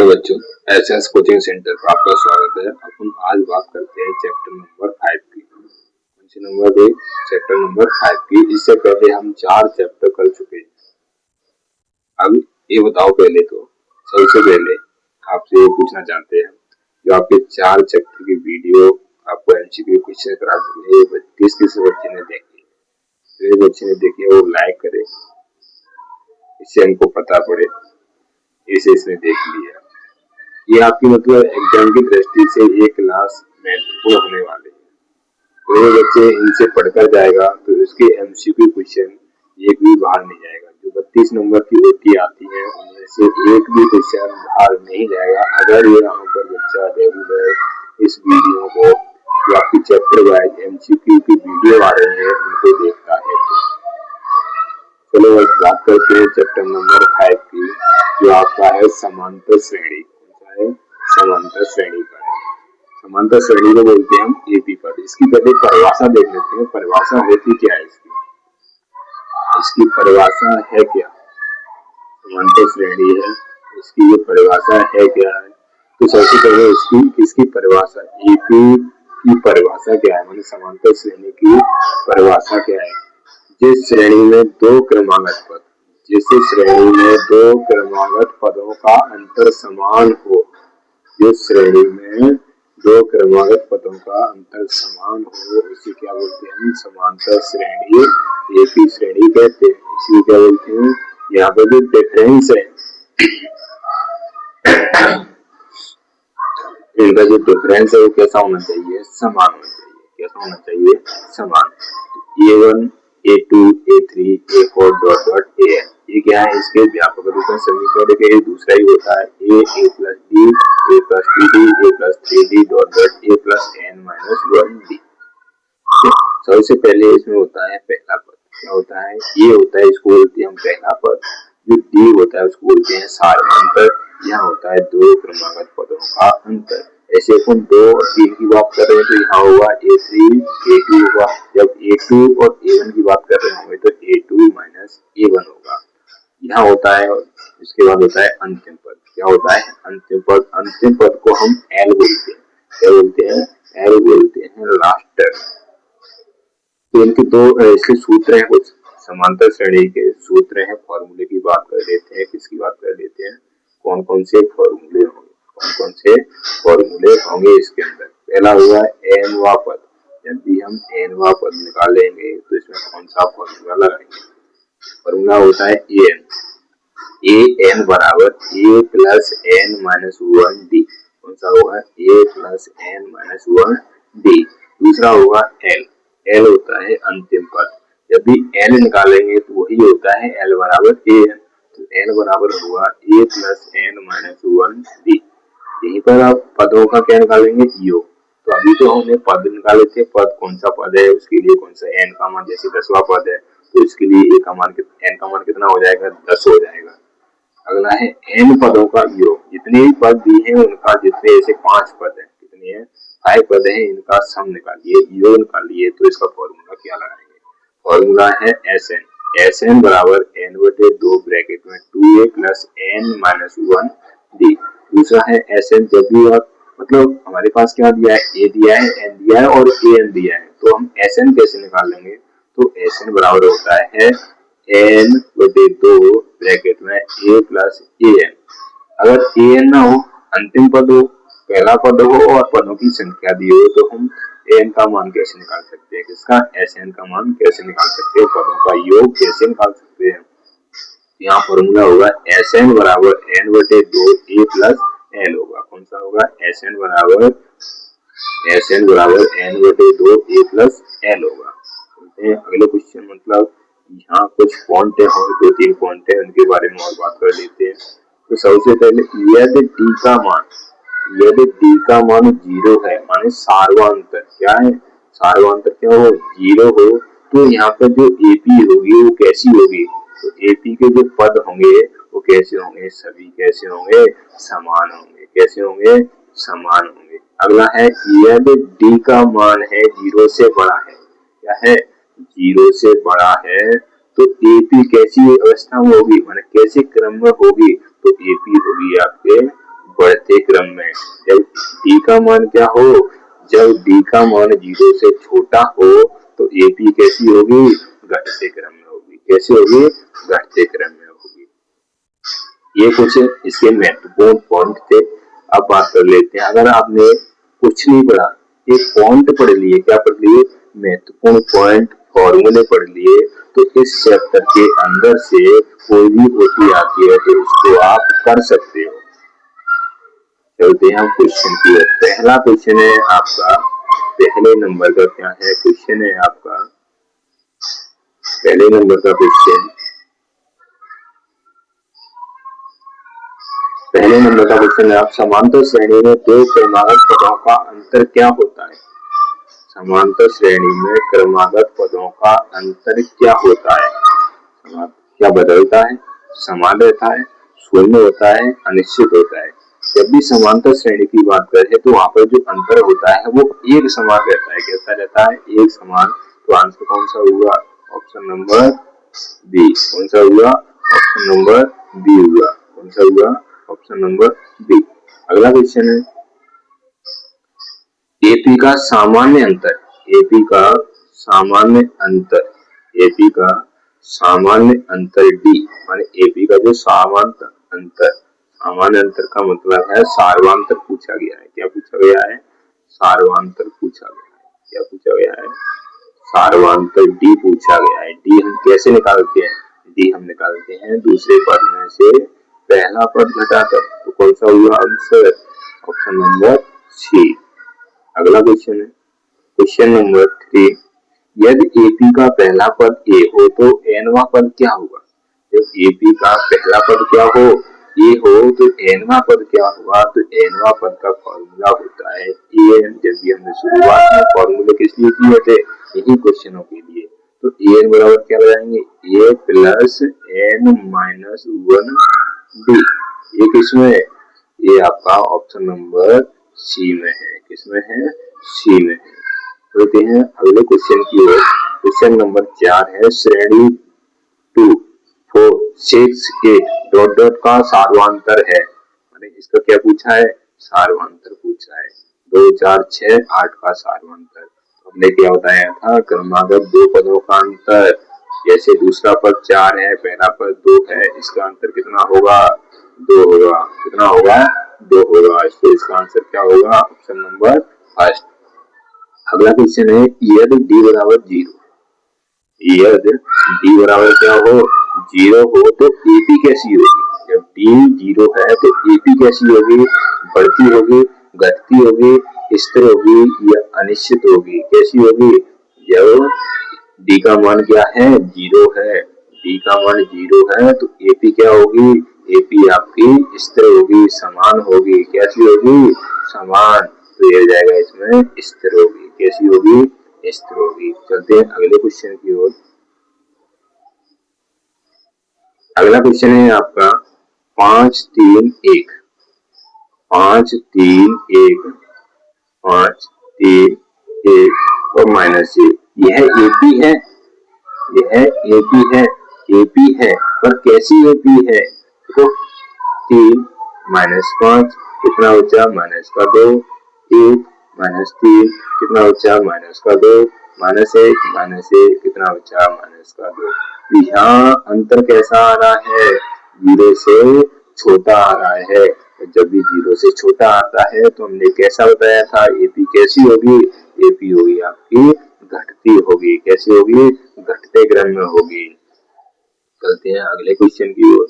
Hello बच्चों, SS coaching centre पर आपका स्वागत है। अपन आज बात करते हैं चैप्टर नंबर 5 की। कौन सी नंबर पे? चैप्टर नंबर 5 की। इससे पहले हम 4 चैप्टर कर चुके हैं। अब ये बताओ, पहले तो सबसे पहले आपसे ये पूछना चाहते हैं, जो आपके 4 चैप्टर की वीडियो आपको एमसीक्यू क्वेश्चन करा चुके हैं, किस किस बच्चे ने देखी? जो बच्चे ने देखी है वो लाइक करे, इससे हमको पता पड़े इसे इसने देख लिया। ये आपकी मतलब एग्जाम की दृष्टि से ये क्लास महत्वपूर्ण होने वाले हैं। तो ये बच्चे इनसे पढ़कर जाएगा तो इसके एमसीक्यू क्वेश्चन एक भी बाहर नहीं जाएगा। जो 32 नंबर की ओटी आती है उनमें से एक भी क्वेश्चन बाहर नहीं जाएगा अगर ये यहाँ पर बच्चा रेगुलर इस वीडियो को, जो आपकी चैप्टर वाइज एमसीक्यू की वीडियो आ रही है, उनको देखता है। चलो बस बात करते हैं चैप्टर नंबर 5 की, जो आपका है समांतर श्रेणी। समांतर श्रेणी का है। समांतर श्रेणी को बोलते हैं हम एपी पद। इसकी पहले परिभाषा देख लेते हैं। परिभाषा होती क्या है इसकी परिभाषा है क्या? समांतर श्रेणी है, इसकी ये परिभाषा है क्या है? तो सबसे पहले इसकी परिभाषा, एपी की परिभाषा क्या है, माने समांतर श्रेणी की परिभाषा क्या है? जिस श्रेणी में दो क्रमागत पद, जिस श्रेणी में दो क्रमागत पदों का अंतर समान हो, जिस श्रेणी में दो क्रमागत पदों का अंतर समान हो, इसे क्या बोलते हैं? समांतर श्रेणी, एपी श्रेणी कहते हैं। इसे क्या बोलते हैं? यहाँ पे जो डिफरेंस है, इनका जो डिफरेंस है वो कैसा होना चाहिए? समान होना चाहिए। कैसा होना चाहिए? समान। A1, A2, A3, A4 dot dot AN, ये क्या है? इसके व्यापक रूप में समीकरण के दूसरा ही होता है A plus D, A plus 2D, A plus 3D dot dot A plus N minus 1D। सबसे पहले इसमें होता है पहला पद। क्या होता है? ये होता है, इसको बोलते हैं हम पहला पद। जो D होता है उसको बोलते हैं सार्वधातुक। यहाँ होता है दो क्रमागत पदों का अंतर। ऐसे अपन 2 और 3 की बात कर रहे हैं तो यहाँ होगा A3, A2 होगा। जब A2 और A1 की बात कर रहे होंगे तो A2 माइनस A1 होगा। यहाँ होता है, इसके बाद होता है अंतिम पद। क्या होता है? अंतिम पद। अंतिम पद को हम L बोलते हैं। क्या बोलते हैं? L बोलते हैं, लास्ट टर्म। तो इनके दो ऐसे सूत्र हैं, कुछ समांतर श्रेणी के सूत्र हैं। फॉर्मूले की बात कर लेते हैं। किसकी बात कर लेते हैं? कौन कौन से फॉर्मूले होंगे? कौन कौन से फॉर्मूले होंगे इसके अंदर? पहला हुआ एनवा पद। जब भी हम एनवा पद निकालेंगे तो इसमें कौन सा फॉर्मूला लगाएंगे? फॉर्मूला होता है एन। एन बराबर ए प्लस एन माइनस 1D। कौन सा होगा? ए प्लस एन माइनस 1D। दूसरा होगा एल। एल होता है अंतिम पद। जब भी एल निकालेंगे तो वही होता है एल बराबर ए। तो एल बराबर हुआ ए प्लस एन माइनस 1D। यहीं पर आप पदों का क्या निकालेंगे? योग। तो अभी तो हमने पद निकाले थे। पद कौन सा पद है उसके लिए कौन सा एन का मान, जैसे 10वां पद है तो इसके लिए ए का मान, एन का मान कितना हो जाएगा? 10 हो जाएगा। अगला है एन पदों का योग। जितने भी पद दिए हैं उनका, जितने ऐसे 5 पद है, कितने हैं? 5 पद है, इनका सम निकालिए, योग निकालिए। तो इसका फॉर्मूला क्या लगाएंगे? फॉर्मूला है एस एन। एस एन बराबर एन बटे 2 ब्रैकेट में 2a plus N minus 1D। दूसरा है एस एन। जब भी आप, मतलब हमारे पास क्या दिया है? ए दिया है, एन दिया है और ए एन दिया है, तो हम एस एन कैसे निकालेंगे? तो एस एन बराबर होता है एन बटे 2 ब्रैकेट में ए प्लस ए एन। अगर ए एन ना हो, अंतिम पद हो, पहला पद हो और पदों की संख्या दी हो, तो हम एन का मान कैसे निकाल सकते हैं? किसका? एस एन का मान कैसे निकाल सकते हैं? पदों का योग कैसे निकाल सकते हैं? यहाँ फॉर्मूला होगा एस एन बराबर एन बटे 2 ए प्लस एल होगा। कौन सा होगा? एस एन बराबर एन बटे 2 ए प्लस एल होगा। अगले क्वेश्चन, मतलब यहाँ कुछ पॉइंट है और 2-3 पॉइंट है, उनके बारे में और बात कर लेते हैं। तो सबसे पहले यदि डी का मान 0 है, माने सार्वधातुक क्या है? सार्वधातुक क्या हो? 0 हो, तो यहाँ पर जो एपी होगी वो कैसी होगी? तो एपी के जो पद होंगे वो कैसे होंगे? सभी कैसे होंगे? समान होंगे। कैसे होंगे? समान होंगे। अगला है यदि डी का मान है 0 से बड़ा है। क्या है? 0 से बड़ा है, तो एपी कैसी अवस्था में होगी, माने कैसे क्रम में होगी? तो एपी होगी आपके का मान क्या हो, जब डी का मान 0 से छोटा हो तो एपी कैसी होगी, घटते क्रम में होगी। कैसी होगी, घटते क्रम में होगी। ये कुछ इसके महत्वपूर्ण पॉइंट थे। अब बात कर लेते हैं, अगर आपने कुछ नहीं पढ़ा, एक पॉइंट पढ़ लिए, क्या पढ़ लिए, महत्वपूर्ण पॉइंट, फॉर्मूले पढ़ लिए, तो इस चैप्टर के अंदर से कोई भी ओटी आती है तो उसको आप कर सकते हो। चलते हैं हम क्वेश्चन की ओर। पहला क्वेश्चन है आपका, पहले नंबर का क्या है क्वेश्चन है आपका, पहले नंबर का क्वेश्चन, पहले नंबर का क्वेश्चन है, आप समांतर श्रेणी में दो क्रमागत पदों का अंतर क्या होता है। समांतर श्रेणी में क्रमागत पदों का अंतर क्या होता है, क्या बदलता है, समान रहता है, शून्य होता है, अनिश्चित होता है। जब भी समांतर श्रेणी की बात करें तो वहां पर जो अंतर होता है वो एक समान रहता है। कैसा रहता है, एक समान। तो आंसर कौन सा हुआ, ऑप्शन नंबर बी। कौन सा हुआ, ऑप्शन नंबर बी हुआ। कौन सा हुआ, ऑप्शन नंबर बी। अगला क्वेश्चन है, एपी का सामान्य अंतर, एपी का सामान्य अंतर, एपी का सामान्य अंतर डी, माने एपी का जो सामान्य अंतर, सामान्य अंतर का मतलब है सार्वांतर पूछा गया है। क्या पूछा गया है, सार्वांतर पूछा गया है। क्या पूछा गया है, सार्वांतर डी पूछा गया है। डी हम कैसे निकालते हैं, डी हम निकालते हैं दूसरे पद में से पहला पद घटाकर। तो कौन सा हुआ आंसर, ऑप्शन नंबर सी। अगला क्वेश्चन है, क्वेश्चन नंबर 3, यदि एपी का पहला पद ए हो तो एनवा पद क्या होगा। जब एपी का पहला पद क्या हो, ए हो, तो एनवा पद क्या होगा। तो एनवा पद का फॉर्मूला होता है एन। जब भी हमने शुरुआत में फॉर्मूले किस लिए किए थे, यही क्वेश्चनों के लिए। तो एन बराबर क्या लगाएंगे, ए प्लस एन माइनस 1 डी। ये किसमें है, ये आपका ऑप्शन नंबर सी में है। किसमें है, सी में है। होते हैं अगले क्वेश्चन की ओर। क्वेश्चन नंबर 4 है, श्रेणी 2, 4, 6, 8 डॉट डॉट का सार्वांतर है। इसका क्या पूछा है, सार्वांतर पूछा है। 2, 4, 6, 8 का सार्वांतर। हमने क्या बताया था, क्रमागत दो पदों का अंतर। जैसे दूसरा पद 4 है, पहला पद 2 है, इसका अंतर कितना होगा, 2 होगा। कितना होगा, 2 होगा। तो इसका आंसर क्या होगा, ऑप्शन नंबर फर्स्ट। अगला क्वेश्चन है, यदि डी बराबर 0, यदि डी बराबर क्या हो, 0 हो तो एपी कैसी होगी। जब डी 0 है तो एपी कैसी होगी, बढ़ती होगी, घटती होगी, स्थिर होगी या अनिश्चित होगी। कैसी होगी, जब डी का मान क्या है, 0 है, डी का मान 0 है तो एपी क्या होगी, एपी आपकी स्थिर होगी, समान होगी। कैसी होगी, समान। तो ये जाएगा इसमें स्थिर होगी। कैसी होगी, स्थिर होगी। चलते हैं अगले क्वेश्चन की ओर। अगला क्वेश्चन है आपका 5, 3, 1, 5, 3, 1, 5, 3, 1 और -1। यह एपी है, यह एपी है, एपी है, पर कैसी एपी है। तो 3 -5 कितना बचा, -2, 1 -3 कितना बचा, -2, -1 कितना बचा, -2। यहाँ अंतर कैसा आ रहा है, 0 से छोटा आ रहा है। जब भी 0 से छोटा आता है तो हमने कैसा बताया था, एपी कैसी होगी, एपी होगी आपकी घटती होगी। कैसी होगी, घटते क्रम में होगी। चलते हैं अगले क्वेश्चन की ओर।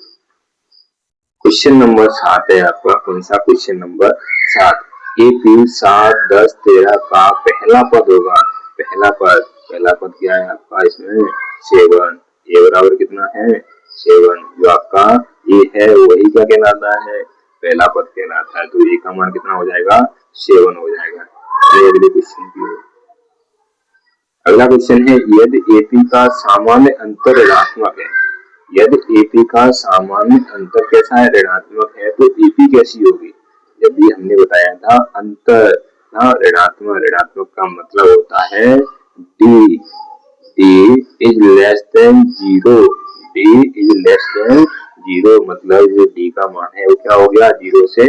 क्वेश्चन नंबर 7 है आपका, कौन सा, क्वेश्चन नंबर 7, एपी 7, 10, 13 का पहला पद होगा। पहला पद क्या है आपका, इसमें 7। ए बराबर कितना है, 7। जो आपका ए है वही क्या कहलाता है, पहला पद कहलाता है। तो ए का मान कितना हो जाएगा, 7 हो जाएगा। अगले क्वेश्चन की ओर। अगला क्वेश्चन है, यदि एपी का सामान्य अंतर ऋणात्मक है, यदि एपी का सामान्य अंतर कैसा है, ऋणात्मक है, तो एपी कैसी होगी। जब भी हमने बताया था अंतर ऋणात्मक, ऋणात्मक का मतलब होता है D, D is less than 0, D is less than 0 मतलब जो डी का मान है वो क्या हो गया, 0 से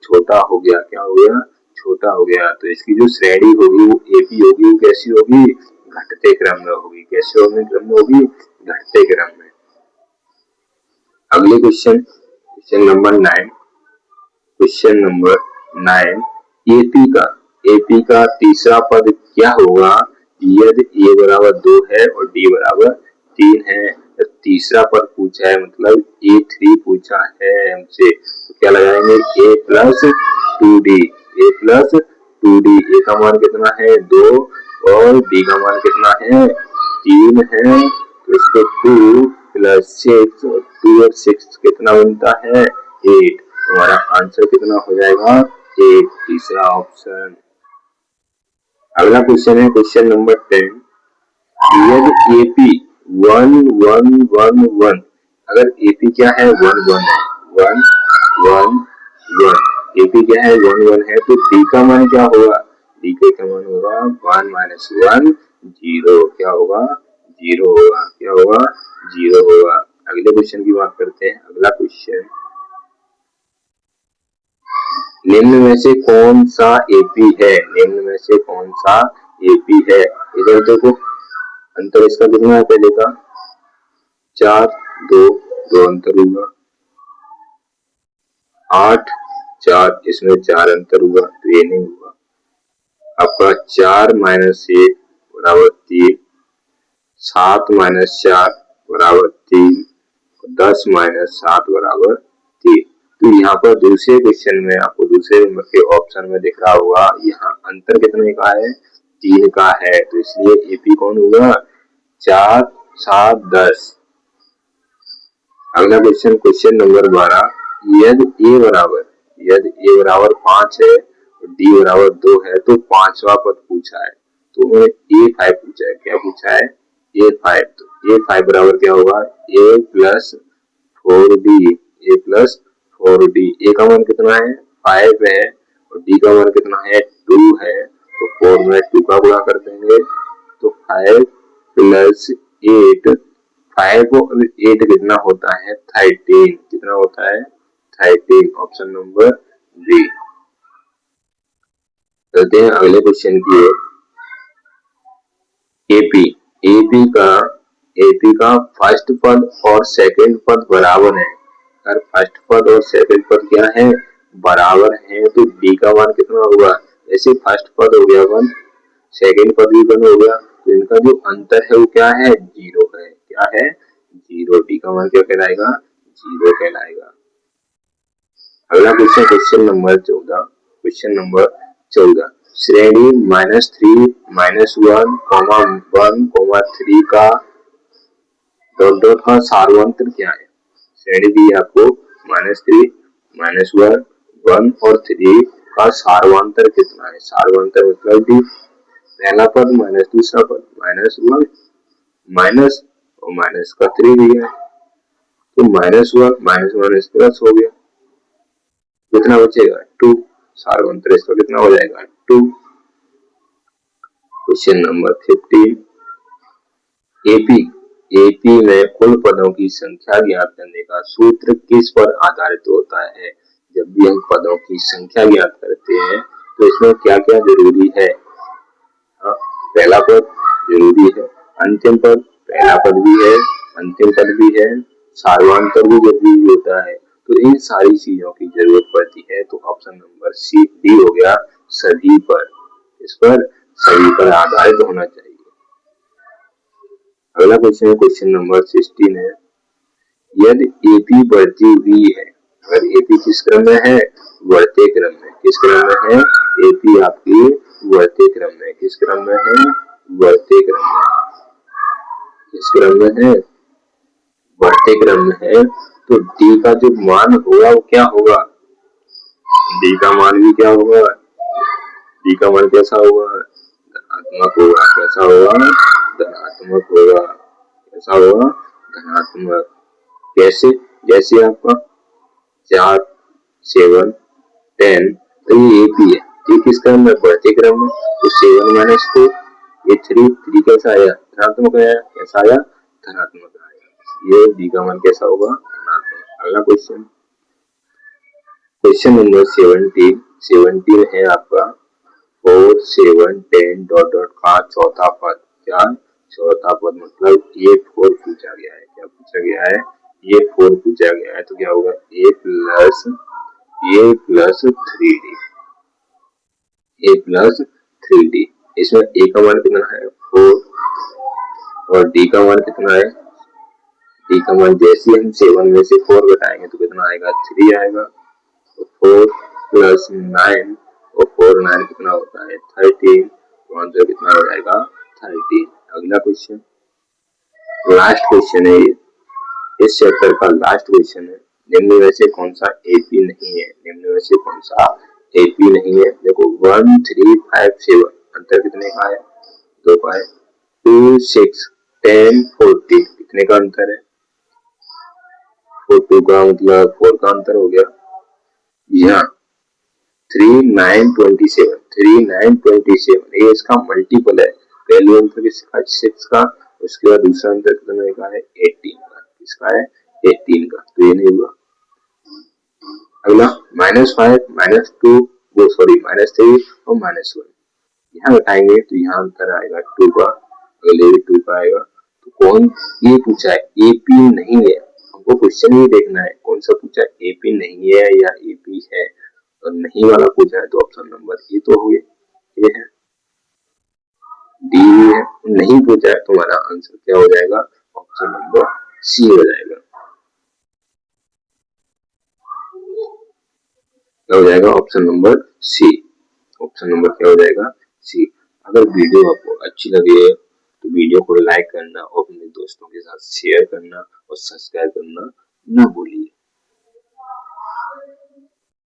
छोटा हो गया। क्या हो गया, छोटा हो गया तो इसकी जो श्रेणी होगी वो एपी होगी, वो कैसी होगी, घटते क्रम में होगी। कैसे होगी, क्रम में होगी, घटते क्रम में। अगले question number 9। Question number 9, AP का तीसरा पद क्या होगा यदि ए बराबर 2 है और डी बराबर 3 है। तो तीसरा पद पूछा है, मतलब A3 पूछा है हमसे, तो क्या लगाएंगे, a plus 2d, a plus 2d। ए का मान कितना है 2 और डी का मान कितना है 3 है, तो इसको 2 प्लस 6 और 2 और 6 कितना बनता है 8। हमारा आंसर कितना हो जाएगा 8, तीसरा ऑप्शन। अगला क्वेश्चन है क्वेश्चन नंबर 10। यदि एपी 1 1 1 1, अगर एपी क्या है 1 1 है, 1 1 1, एपी क्या है 1 1 है, तो डी का मान क्या होगा, डी का मान होगा 1 माइनस 1 0, क्या होगा 0 होगा, क्या होगा 0 होगा। अगले क्वेश्चन की बात करते हैं। अगला क्वेश्चन, निम्न में से कौन सा एपी है, निम्न में से कौन सा एपी है। इधर देखो अंतर इसका कितना है, पहले का 4 2 2 अंतर हुआ, 8 4, इसमें 4 अंतर हुआ, तो ये नहीं हुआ। आपका 4 माइनस 1 बराबर 3, 7 माइनस 4 बराबर 3, 10 माइनस 7 बराबर 3। तो यहाँ पर दूसरे क्वेश्चन में आपको दूसरे नंबर के ऑप्शन में दिख रहा होगा, यहाँ अंतर कितने का है 3 का है, तो इसलिए एपी कौन होगा 4 7 10। अगला क्वेश्चन, क्वेश्चन नंबर 12। यदि ए बराबर 5 है और डी बराबर 2 है, तो पांचवा पद पूछा है, तो A5 पूछा है। क्या पूछा है A5, तो A5 बराबर क्या होगा A plus 4D, A plus 4D। ए का मान कितना है 5 है और डी का मान कितना है 2 है, तो 4 में 2 का गुणा कर देंगे, तो 5 प्लस 8, 5 और 8 कितना होता है 13, कितना होता है 13, ऑप्शन नंबर बी। चलते हैं अगले क्वेश्चन की ओर। एपी का फर्स्ट पद और सेकंड पद बराबर है। अगर फर्स्ट पद और सेकंड पद क्या है बराबर है, तो डी का मान कितना होगा, जैसे फर्स्ट पद हो गया 1, सेकंड पद भी 1 हो गया, तो इनका जो अंतर है वो क्या है 0 है, क्या है 0। डी का मान क्या कहलाएगा 0 कहलाएगा। अगला question, question number 14। Question number 14, श्रेणी -3 -1 1 3 का डॉट डॉट का सार्वंतर क्या है। श्रेणी दी आपको -3 -1 1 और 3 का सार्वंतर कितना है। सार्वंतर मतलब दी पहला पद माइनस दूसरा पद, -1 माइनस और माइनस का 3 दिया है, तो -1 माइनस प्लस हो गया, कितना बचेगा 2, सार्वंतर इसका कितना हो जाएगा 2। क्वेश्चन नंबर 15, एपी में कुल पदों की संख्या ज्ञात करने का सूत्र किस पर आधारित होता है। जब भी हम पदों की संख्या ज्ञात करते हैं तो इसमें क्या क्या जरूरी है, पहला पद जरूरी है, अंतिम पद, पहला पद भी है अंतिम पद भी है, सार्वंतर भी जरूरी होता है, तो इन सारी चीजों की जरूरत पड़ती है। तो ऑप्शन नंबर सी डी हो गया सभी पर, इस पर सभी पर आधारित होना चाहिए। अगला क्वेश्चन है क्वेश्चन नंबर 16 है, यदि एपी बढ़ती हुई है, अगर एपी किस क्रम में है बढ़ते क्रम में, किस क्रम में है एपी आपकी बढ़ते क्रम में, किस क्रम में है बढ़ते क्रम में, किस क्रम में है बढ़ते क्रम में है, तो डी का जो मान होगा वो क्या होगा, डी का मान भी क्या होगा, डी का मान कैसा होगा धनात्मक होगा, कैसा होगा धनात्मक होगा, कैसा होगा धनात्मक। कैसे, जैसे आपका 4 7 10, तो ये एपी है, ये किस क्रम में बढ़ते क्रम में, तो 7 माइनस 4, ये 3 कैसा आया धनात्मक आया, कैसा आया धनात्मक आया, ये डी का मान कैसा होगा धनात्मक। अगला क्वेश्चन, क्वेश्चन नंबर 17, 17 है आपका 4 7 10 डॉट डॉट का चौथा पद। क्या चौथा पद मतलब ये 4 पूछा गया है। क्या पूछा गया है? ये 4 पूछा गया है। तो क्या होगा ए प्लस 3d, ए प्लस 3d। इसमें ए का मान कितना है 4 और डी का मान कितना है, डी का मान जैसे हम 7 में से 4 घटाएंगे तो कितना आएगा 3 आएगा। तो 4 प्लस 9 और 4 9 कितना होता है 13, तो आंसर कितना हो जाएगा 13। अगला क्वेश्चन, लास्ट क्वेश्चन है ये, इस चैप्टर का लास्ट क्वेश्चन है। निम्न में से कौन सा एपी नहीं है? निम्न में से कौन सा एपी नहीं है? देखो 1 3 5 7 अंतर कितने का है 2 का है। 2 6 10 14 कितने का अंतर है 2 का, मतलब 4 का अंतर हो गया। यहाँ 3 9 27 3 9 27 ये इसका मल्टीपल है। पहले अंतर किसका 6 का, उसके बाद दूसरा अंतर कितने का है 18 का। किसका है 18 का, तो ये नहीं हुआ। अगला -5 -2 वो सॉरी -3 और -1 यहाँ घटाएंगे तो यहाँ अंतर आएगा 2 का, अगले भी 2 का आएगा। तो कौन ये पूछा है एपी नहीं है, हमको क्वेश्चन ही देखना है कौन सा पूछा है एपी नहीं है या एपी है। और नहीं वाला पूछा है तो ऑप्शन नंबर ए तो हो गया, ये है डी है। नहीं पूछा है तो हमारा आंसर क्या हो जाएगा ऑप्शन नंबर सी हो जाएगा। क्या हो जाएगा option number C. Option number क्या हो जाएगा सी। अगर वीडियो आपको अच्छी लगी है तो वीडियो को लाइक करना और अपने दोस्तों के साथ शेयर करना और सब्सक्राइब करना ना भूलिए।